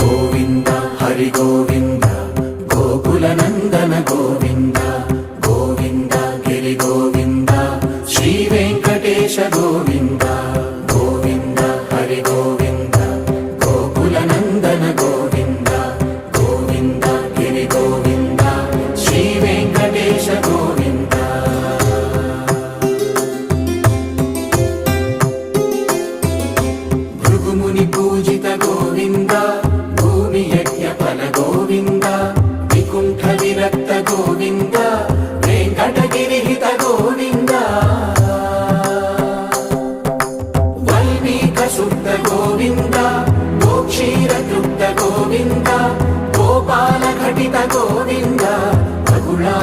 గోవింద హరి గోవింద గోకుల నందన గోవింద గోవింద గిరి గోవింద శ్రీ వెంకటేశ గోవింద గోవింద హరి గోవింద గోకుల నందన గోవింద గోవింద గిరి గోవింద శ్రీ వెంకటేశ గోవింద. భృగుముని పూజిత గోవింద భూమి యజ్ఞ ఫల గోవింద వికుంఠ విరక్త గోవింద వెంకటగిరిహిత గోవింద వల్మీక శుద్ధ గోవింద గోక్షీర తృప్త గోవింద గోపాల ఘటిత గోవింద బహుళా